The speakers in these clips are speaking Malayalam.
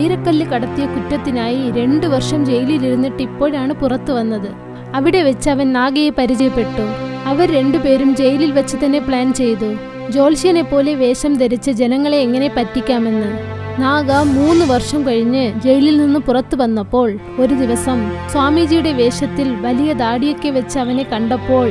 ആയിരക്കല്ല് കടത്തിയ കുറ്റത്തിനായി 2 വർഷം ജയിലിലിരുന്നിട്ട് ഇപ്പോഴാണ് പുറത്തു വന്നത്. അവിടെ വെച്ച് അവൻ നാഗയെ പരിചയപ്പെട്ടു. അവർ രണ്ടുപേരും ജയിലിൽ വെച്ച് തന്നെ പ്ലാൻ ചെയ്തു, ജ്യോത്സ്യനെ പോലെ വേഷം ധരിച്ച് ജനങ്ങളെ എങ്ങനെ പറ്റിക്കാമെന്ന്. നാഗ 3 വർഷം കഴിഞ്ഞ് ജയിലിൽ നിന്ന് പുറത്തു വന്നപ്പോൾ ഒരു ദിവസം സ്വാമിജിയുടെ വേഷത്തിൽ വലിയ ദാടിയൊക്കെ വെച്ച് അവനെ കണ്ടപ്പോൾ,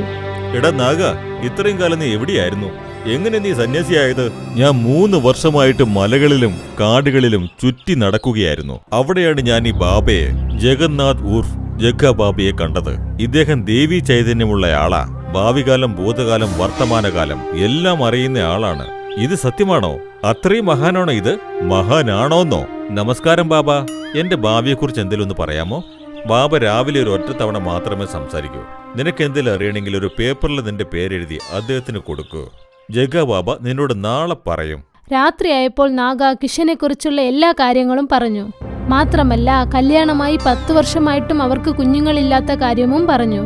എടാ നാഗ, ഇത്രയും കാലം നീ എവിടെയായിരുന്നു? എങ്ങനെ നീ സന്യാസിയായത്? ഞാൻ 3 വർഷമായിട്ട് മലകളിലും കാടുകളിലും ചുറ്റി നടക്കുകയായിരുന്നു. അവിടെയാണ് ഞാൻ ഈ ബാബയെ, ജഗന്നാഥ് ഉർഫ് ജഗ്ഗ ബാബയെ കണ്ടത്. ഇദ്ദേഹം ദേവി ചൈതന്യമുള്ള ആളാ. ഭാവികാലം, ഭൂതകാലം, വർത്തമാനകാലം എല്ലാം അറിയുന്ന ആളാണ്. ഇത് സത്യമാണോ? അത്രയും മഹാനാണോ ഇത്? മഹാനാണോന്നോ? നമസ്കാരം ബാബ. എന്റെ ഭാവിയെക്കുറിച്ച് എന്തെങ്കിലും ഒന്ന് പറയാമോ? ബാബ രാവിലെ ഒരു ഒറ്റ തവണ മാത്രമേ സംസാരിക്കൂ. നിനക്ക് എന്തെങ്കിലും അറിയണമെങ്കിൽ ഒരു പേപ്പറിൽ നിന്റെ പേരെഴുതി അദ്ദേഹത്തിന് കൊടുക്കൂ. ജഗ്ഗ ബാബ നിന്നോട് നാളെ പറയും. രാത്രിയായപ്പോൾ നാഗ കിഷനെ കുറിച്ചുള്ള എല്ലാ കാര്യങ്ങളും പറഞ്ഞു. മാത്രമല്ല കല്യാണമായി 10 വർഷമായിട്ടും അവർക്ക് കുഞ്ഞുങ്ങളില്ലാത്ത കാര്യവും പറഞ്ഞു.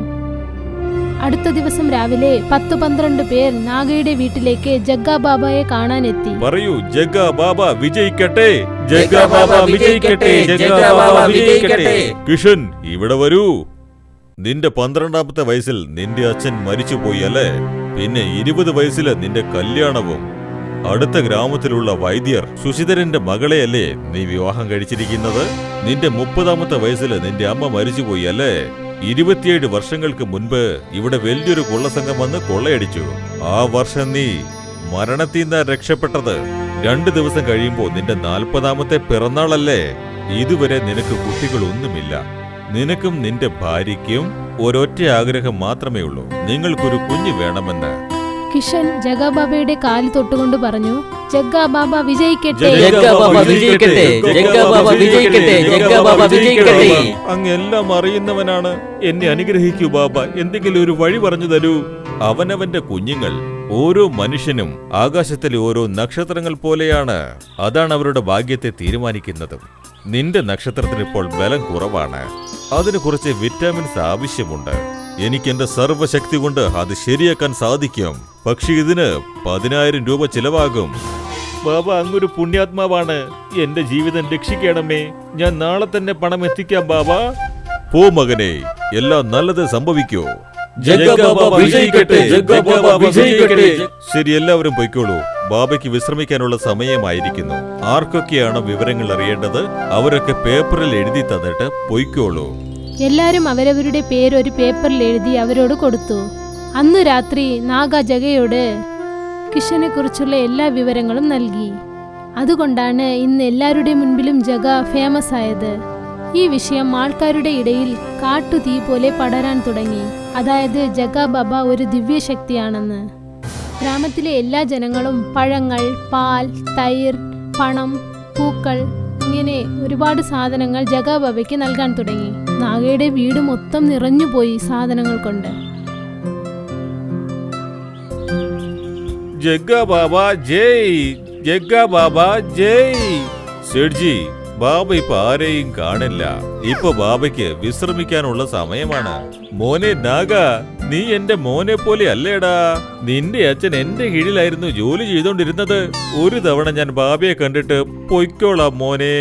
അടുത്ത ദിവസം രാവിലെ 10-12 പേർ നാഗയുടെ വീട്ടിലേക്ക് ജഗ്ഗ ബാബയെ കാണാനെത്തി. പറയൂ, ജഗ്ഗ ബാബ വിജയിക്കട്ടെ, ജഗ്ഗ ബാബ വിജയിക്കട്ടെ, ജഗ്ഗ ബാബ വിജയിക്കട്ടെ. കിഷൻ, ഇവിടെ വരൂ. നിന്റെ 12ാമത്തെ വയസ്സിൽ നിന്റെ അച്ഛൻ മരിച്ചുപോയി അല്ലേ? പിന്നെ 20 വയസ്സില് നിന്റെ കല്യാണവും. അടുത്ത ഗ്രാമത്തിലുള്ള വൈദ്യർ സുശീധരന്റെ മകളെയല്ലേ നീ വിവാഹം കഴിച്ചിരിക്കുന്നത്? നിന്റെ 30ാമത്തെ വയസ്സില് നിന്റെ അമ്മ മരിച്ചുപോയി അല്ലേ? 27 വർഷങ്ങൾക്ക് മുൻപ് ഇവിടെ വലിയൊരു കൊള്ളസംഘം വന്ന് കൊള്ളയടിച്ചു. ആ വർഷം നീ മരണത്തിൽ നിന്ന് രക്ഷപ്പെട്ടത്. 2 ദിവസം കഴിയുമ്പോൾ നിന്റെ 40ാമത്തെ പിറന്നാളല്ലേ? ഇതുവരെ നിനക്ക് കുട്ടികളൊന്നുമില്ല. നിനക്കും നിന്റെ ഭാര്യയ്ക്കും ഒരൊറ്റ ആഗ്രഹം മാത്രമേ ഉള്ളൂ, നിങ്ങൾക്കൊരു കുഞ്ഞ് വേണമെന്ന്. കിഷൻ ജഗ്ഗ ബാബയുടെ കാല് തൊട്ടുകൊണ്ട് പറഞ്ഞു, ജഗ്ഗ ബാബ വിജയിക്കട്ടെ, അങ്ങ് എല്ലാം അറിയുന്നവനാണ്. എന്നെ അനുഗ്രഹിക്കൂ ബാബ, എന്തെങ്കിലും ഒരു വഴി പറഞ്ഞു തരൂ. അവനവന്റെ കുഞ്ഞുങ്ങൾ ഓരോ മനുഷ്യനും ആകാശത്തിലെ ഓരോ നക്ഷത്രങ്ങൾ പോലെയാണ്. അതാണ് അവരുടെ ഭാഗ്യത്തെ തീരുമാനിക്കുന്നത്. നിന്റെ നക്ഷത്രത്തിന് ഇപ്പോൾ ബലം കുറവാണ്. അതിന് കുറച്ച് വിറ്റാമിൻസ് ആവശ്യമുണ്ട്. എനിക്ക് എന്റെ സർവ്വശക്തി കൊണ്ട് അത് ശരിയാക്കാൻ സാധിക്കും. പക്ഷെ ഇതിന് 10,000 രൂപ ചിലവാകും. ബാബ, അങ്ങൊരു പുണ്യാത്മാവാണ്. എന്റെ ജീവിതം രക്ഷിക്കണമേ. ഞാൻ നാളെ തന്നെ പണം എത്തിക്കാം ബാബ. പോ മകനെ, എല്ലാം നല്ലത് സംഭവിക്കൂ. ശരി, എല്ലാവരും പൊയ്ക്കോളൂ. ബാബയ്ക്ക് വിശ്രമിക്കാനുള്ള സമയമായിരിക്കുന്നു. ആർക്കൊക്കെയാണ് വിവരങ്ങൾ അറിയേണ്ടത് അവരൊക്കെ പേപ്പറിൽ എഴുതി തന്നിട്ട് പൊയ്ക്കോളൂ. എല്ലാരും അവരവരുടെ പേര് ഒരു പേപ്പറിൽ എഴുതി അവരോട് കൊടുത്തു. അന്നു രാത്രി നാഗ ജഗയോട് കിഷനെ കുറിച്ചുള്ള എല്ലാ വിവരങ്ങളും നൽകി. അതുകൊണ്ടാണ് ഇന്ന് എല്ലാവരുടെ മുൻപിലും ജഗ ഫേമസ് ആയത്. ഈ വിഷയം ആൾക്കാരുടെ ഇടയിൽ കാട്ടുതീ പോലെ പടരാൻ തുടങ്ങി. അതായത് ജഗ്ഗ ബാബ ഒരു ദിവ്യശക്തിയാണെന്ന്. ഗ്രാമത്തിലെ എല്ലാ ജനങ്ങളും പഴങ്ങൾ, പാൽ, തൈർ, പണം, പൂക്കൾ ഇങ്ങനെ ഒരുപാട് സാധനങ്ങൾ ജഗ്ഗ ബാബയ്ക്ക് നൽകാൻ തുടങ്ങി. നാഗയുടെ വീട് മൊത്തം നിറഞ്ഞുപോയി സാധനങ്ങൾ കൊണ്ട്. ജഗ്ഗ ബാബ ജയ്, ജഗ്ഗ ബാബ ജയ്. സേഠ്ജി, ബാബ ഇപ്പൊ ആരെയും കാണില്ല. ഇപ്പൊ ബാബയ്ക്ക് വിശ്രമിക്കാനുള്ള സമയമാണ്. മോനെ നാഗ, നീ എന്റെ മോനെ പോലെ അല്ലേടാ. നിന്റെ അച്ഛൻ എന്റെ കീഴിലായിരുന്നു ജോലി ചെയ്തോണ്ടിരുന്നത്. ഒരു തവണ ഞാൻ ബാബയെ കണ്ടിട്ട് പൊയ്ക്കോളാം മോനെ.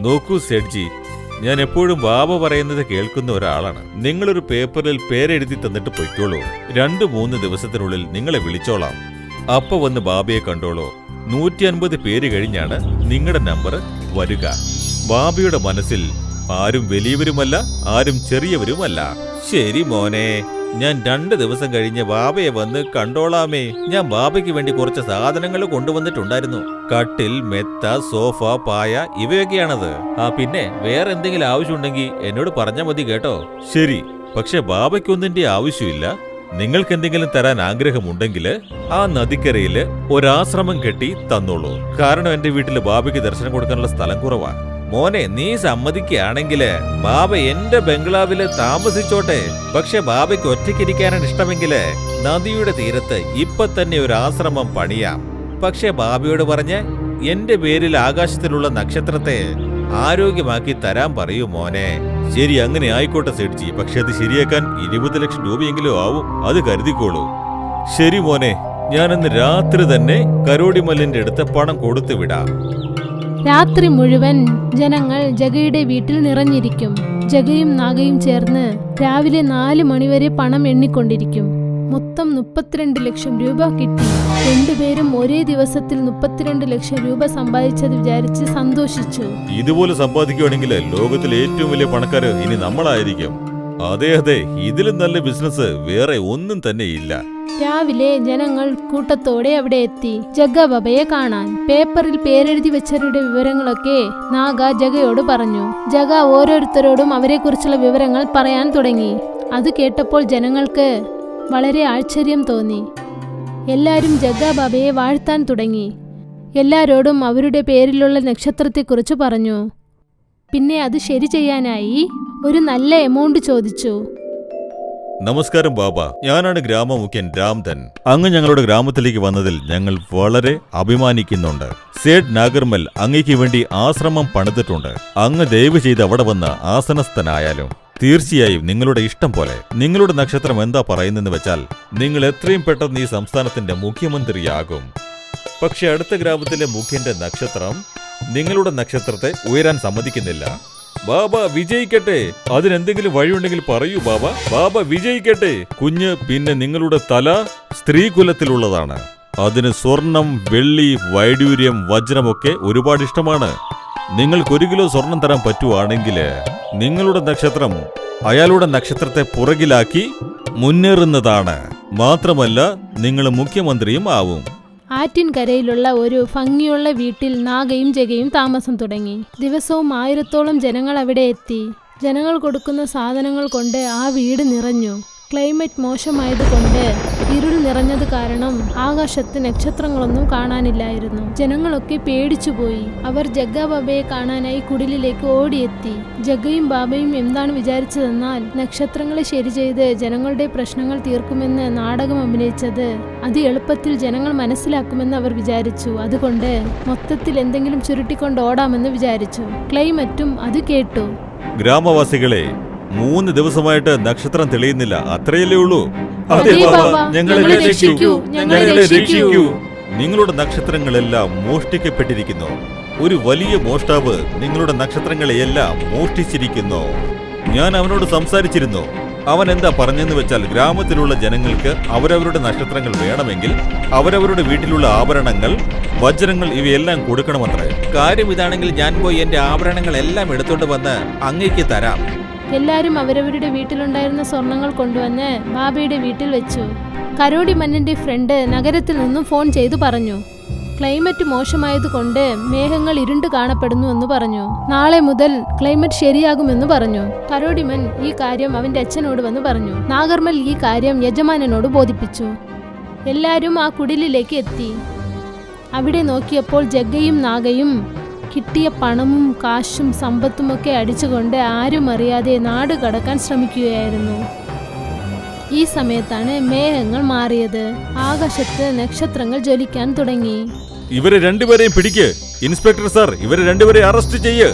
നോക്കൂ സേഠ്ജി, ഞാൻ എപ്പോഴും ബാബ പറയുന്നത് കേൾക്കുന്ന ഒരാളാണ്. നിങ്ങളൊരു പേപ്പറിൽ പേരെഴുതി തന്നിട്ട് പൊയ്ക്കോളൂ. 2-3 ദിവസത്തിനുള്ളിൽ നിങ്ങളെ വിളിച്ചോളാം. അപ്പൊ വന്ന് ബാബയെ കണ്ടോളൂ. 150 പേര് കഴിഞ്ഞാണ് നിങ്ങളുടെ നമ്പർ വരിക. ബാബയുടെ മനസ്സിൽ ആരും വലിയവരുമല്ല, ആരും ചെറിയവരുമല്ല. ശരി മോനെ, ഞാൻ 2 ദിവസം കഴിഞ്ഞ് ബാബയെ വന്ന് കണ്ടോളാമേ. ഞാൻ ബാബയ്ക്ക് വേണ്ടി കുറച്ച് സാധനങ്ങൾ കൊണ്ടുവന്നിട്ടുണ്ടായിരുന്നു. കട്ടിൽ, മെത്ത, സോഫ, പായ ഇവയൊക്കെയാണത്. പിന്നെ വേറെ എന്തെങ്കിലും ആവശ്യമുണ്ടെങ്കിൽ എന്നോട് പറഞ്ഞാൽ മതി കേട്ടോ. ശരി, പക്ഷെ ബാബയ്ക്കൊന്നിന്റെ ആവശ്യമില്ല. നിങ്ങൾക്ക് എന്തെങ്കിലും തരാൻ ആഗ്രഹമുണ്ടെങ്കിൽ ആ നദിക്കരയില് ഒരാശ്രമം കെട്ടി തന്നോളൂ. കാരണം എന്റെ വീട്ടില് ബാബയ്ക്ക് ദർശനം കൊടുക്കാനുള്ള സ്ഥലം കുറവാ. മോനെ, നീ സമ്മതിക്കുകയാണെങ്കില് ബാബ എന്റെ ബംഗ്ലാവില് താമസിച്ചോട്ടെ. പക്ഷെ ബാബയ്ക്ക് ഒറ്റയ്ക്കിരിക്കാനാണ് ഇഷ്ടമെങ്കില് നദിയുടെ തീരത്ത് ഇപ്പൊ തന്നെ ഒരു ആശ്രമം പണിയാം. പക്ഷെ ബാബയോട് പറഞ്ഞ് എന്റെ പേരിൽ ആകാശത്തിലുള്ള നക്ഷത്രത്തെ ആരോഗ്യമാക്കി തരാൻ പറയൂ മോനെ. ശരി, അങ്ങനെ ആയിക്കോട്ടെ സേഠ്ജി. പക്ഷെ അത് ശരിയാക്കാൻ 20 ലക്ഷം രൂപയെങ്കിലും ആവും. അത് കരുതിക്കോളൂ. ശരി മോനെ, ഞാനിന്ന് രാത്രി തന്നെ കരോടിമല്ലിന്റെ അടുത്ത് പണം കൊടുത്തു വിടാം. രാത്രി മുഴുവൻ ജനങ്ങൾ ജഗയുടെ വീട്ടിൽ നിറഞ്ഞിരിക്കും. ജഗയും നാഗയും ചേർന്ന് രാവിലെ 4 മണിവരെ പണം എണ്ണിക്കൊണ്ടിരിക്കും. മൊത്തം 32 ലക്ഷം രൂപ കിട്ടി. രണ്ടുപേരും ഒരേ ദിവസത്തിൽ 32 ലക്ഷം രൂപ സമ്പാദിച്ചത് വിചാരിച്ച് സന്തോഷിച്ചു. ഇതുപോലെ സമ്പാദിക്കുകയാണെങ്കിൽ ലോകത്തിലെ ഏറ്റവും വലിയ പണക്കാര് ഇനി നമ്മളായിരിക്കും. അതെ അതെ, ഇതിലും നല്ല ബിസിനസ് വേറെ ഒന്നും തന്നെ ഇല്ല. രാവിലെ ജനങ്ങൾ കൂട്ടത്തോടെ അവിടെ എത്തി ജഗ്ഗാബാബയെ കാണാൻ. പേപ്പറിൽ പേരെഴുതി വെച്ചവരുടെ വിവരങ്ങളൊക്കെ നാഗ ജഗയോട് പറഞ്ഞു. ജഗ ഓരോരുത്തരോടും അവരെക്കുറിച്ചുള്ള വിവരങ്ങൾ പറയാൻ തുടങ്ങി. അത് കേട്ടപ്പോൾ ജനങ്ങൾക്ക് വളരെ ആശ്ചര്യം തോന്നി. എല്ലാവരും ജഗ്ഗാബാബയെ വാഴ്ത്താൻ തുടങ്ങി. എല്ലാരോടും അവരുടെ പേരിലുള്ള നക്ഷത്രത്തെക്കുറിച്ച് പറഞ്ഞു. പിന്നെ അത് ശരി ചെയ്യാനായി ഒരു നല്ല എമൗണ്ട് ചോദിച്ചു. നമസ്കാരം ബാബ, ഞാനാണ് ഗ്രാമമുഖ്യൻ രാംധൻ. അങ്ങ് ഞങ്ങളുടെ ഗ്രാമത്തിലേക്ക് വന്നതിൽ ഞങ്ങൾ വളരെ അഭിമാനിക്കുന്നുണ്ട്. സേഠ് നാഗർമൽ അങ്ങയ്ക്ക് വേണ്ടി ആശ്രമം പണിതിട്ടുണ്ട്. അങ്ങ് ദയവ് ചെയ്ത് അവിടെ വന്ന് ആസനസ്ഥനായാലും. തീർച്ചയായും നിങ്ങളുടെ ഇഷ്ടം പോലെ. നിങ്ങളുടെ നക്ഷത്രം എന്താ പറയുന്നെന്ന് വെച്ചാൽ നിങ്ങൾ എത്രയും പെട്ടെന്ന് ഈ സംസ്ഥാനത്തിന്റെ മുഖ്യമന്ത്രിയാകും. പക്ഷെ അടുത്ത ഗ്രാമത്തിലെ മുഖ്യന്റെ നക്ഷത്രം നിങ്ങളുടെ നക്ഷത്രത്തെ ഉയരാൻ സമ്മതിക്കുന്നില്ല. ബാബ വിജയിക്കട്ടെ. അതിനെന്തെങ്കിലും വഴിയുണ്ടെങ്കിൽ പറയൂ ബാബ. ബാബ വിജയിക്കട്ടെ. കുഞ്ഞ് പിന്നെ നിങ്ങളുടെ തല സ്ത്രീകുലത്തിലുള്ളതാണ്. അതിന് സ്വർണം, വെള്ളി, വൈഡൂര്യം, വജ്രമൊക്കെ ഒരുപാട് ഇഷ്ടമാണ്. നിങ്ങൾക്ക് 1 കിലോ സ്വർണം തരാൻ പറ്റുവാണെങ്കിൽ നിങ്ങളുടെ നക്ഷത്രം അയാളുടെ നക്ഷത്രത്തെ പുറകിലാക്കി മുന്നേറുന്നതാണ്. മാത്രമല്ല നിങ്ങൾ മുഖ്യമന്ത്രിയും ആവും. ആറ്റിൻകരയിലുള്ള ഒരു ഭംഗിയുള്ള വീട്ടിൽ നാഗയും ജഗയും താമസം തുടങ്ങി. ദിവസവും 1000-ഓളം ജനങ്ങൾ അവിടെ എത്തി. ജനങ്ങൾ കൊടുക്കുന്ന സാധനങ്ങൾ കൊണ്ട് ആ വീട് നിറഞ്ഞു. ക്ലൈമറ്റ് മോശമായതുകൊണ്ട് ഇരുൾ നിറഞ്ഞത് കാരണം ആകാശത്ത് നക്ഷത്രങ്ങളൊന്നും കാണാനില്ലായിരുന്നു. ജനങ്ങളൊക്കെ പേടിച്ചുപോയി. അവർ ജഗ്ഗാബാബയെ കാണാനായി കുടിലിലേക്ക് ഓടിയെത്തി. ജഗ്ഗയും ബാബയും എന്താണ് വിചാരിച്ചതെന്നാൽ നക്ഷത്രങ്ങളെ ശരി ചെയ്ത് ജനങ്ങളുടെ പ്രശ്നങ്ങൾ തീർക്കുമെന്ന് നാടകം അഭിനയിച്ചത് അത് എളുപ്പത്തിൽ ജനങ്ങൾ മനസ്സിലാക്കുമെന്ന് അവർ വിചാരിച്ചു. അതുകൊണ്ട് മൊത്തത്തിൽ എന്തെങ്കിലും ചുരുട്ടിക്കൊണ്ട് ഓടാമെന്ന് വിചാരിച്ചു. ക്ലൈമറ്റും അത് കേട്ടു. ഗ്രാമവാസികളെ, 3 ദിവസമായിട്ട് നക്ഷത്രം തെളിയുന്നില്ല. അത്രയല്ലേ ഉള്ളൂ. അതെ ബാബ, ഞങ്ങളെ ഞങ്ങളെ രക്ഷിക്കൂ, രക്ഷിക്കൂ, ഞങ്ങളെ ഞങ്ങളെ രക്ഷിക്കൂ. നിങ്ങളുടെ നക്ഷത്രങ്ങളെല്ലാം മോഷ്ടിക്കപ്പെട്ടിരിക്കുന്നു. ഒരു വലിയ മോഷ്ടാവ് നിങ്ങളുടെ നക്ഷത്രങ്ങളെയെല്ലാം മോഷ്ടിച്ചിരിക്കുന്നു. ഞാൻ അവനോട് സംസാരിച്ചിരുന്നു. അവൻ എന്താ പറഞ്ഞെന്ന് വെച്ചാൽ ഗ്രാമത്തിലുള്ള ജനങ്ങൾക്ക് അവരവരുടെ നക്ഷത്രങ്ങൾ വേണമെങ്കിൽ അവരവരുടെ വീട്ടിലുള്ള ആഭരണങ്ങൾ, വജ്രങ്ങൾ ഇവയെല്ലാം കൊടുക്കണമത്രേ. കാര്യം ഇതാണെങ്കിൽ ഞാൻ പോയി എന്റെ ആഭരണങ്ങളെല്ലാം എടുത്തോണ്ട് വന്ന് അങ്ങേക്ക് തരാം. എല്ലാവരും അവരവരുടെ വീട്ടിലുണ്ടായിരുന്ന സ്വർണങ്ങൾ കൊണ്ടുവന്ന് ബാബയുടെ വീട്ടിൽ വെച്ചു. കരോടി മന്നന്റെ ഫ്രണ്ട് നഗരത്തിൽ നിന്നും ഫോൺ ചെയ്തു പറഞ്ഞു. ക്ലൈമറ്റ് മോശമായതുകൊണ്ട് മേഘങ്ങൾ ഇരുണ്ട് കാണപ്പെടുന്നു എന്ന് പറഞ്ഞു. നാളെ മുതൽ ക്ലൈമറ്റ് ശരിയാകുമെന്ന് പറഞ്ഞു. കരോടിമൻ ഈ കാര്യം അവന്റെ അച്ഛനോട് വന്ന് പറഞ്ഞു. നാഗർമൽ ഈ കാര്യം യജമാനനോട് ബോധിപ്പിച്ചു. എല്ലാവരും ആ കുടിലിലേക്ക് എത്തി. അവിടെ നോക്കിയപ്പോൾ ജഗ്ഗയും നാഗയും കിട്ടിയ പണവും കാശും സമ്പത്തുമൊക്കെ അടിച്ചുകൊണ്ട് ആരും അറിയാതെ നാട് കടക്കാൻ ശ്രമിക്കുകയായിരുന്നു. ഈ സമയത്താണ് മേഘങ്ങൾ മാറിയത്. ആകാശത്ത് നക്ഷത്രങ്ങൾ ജ്വലിക്കാൻ തുടങ്ങി. ഇവരെ രണ്ടുപേരെയും പിടിക്ക് ഇൻസ്പെക്ടർ സാർ. ഇവരെ രണ്ടുപേരെ അറസ്റ്റ് ചെയ്യ്.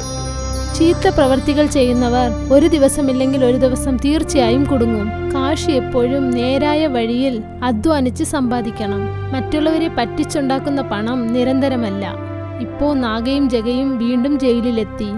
ചീത്ത പ്രവർത്തികൾ ചെയ്യുന്നവർ ഒരു ദിവസമില്ലെങ്കിൽ ഒരു ദിവസം തീർച്ചയായും കുടുങ്ങും. കാശ് എപ്പോഴും നേരായ വഴിയിൽ അധ്വാനിച്ച് സമ്പാദിക്കണം. മറ്റുള്ളവരെ പറ്റിച്ചുണ്ടാക്കുന്ന പണം നിരന്തരമല്ല. ഇപ്പോ നാഗയും ജഗയും വീണ്ടും ജയിലിലെത്തി.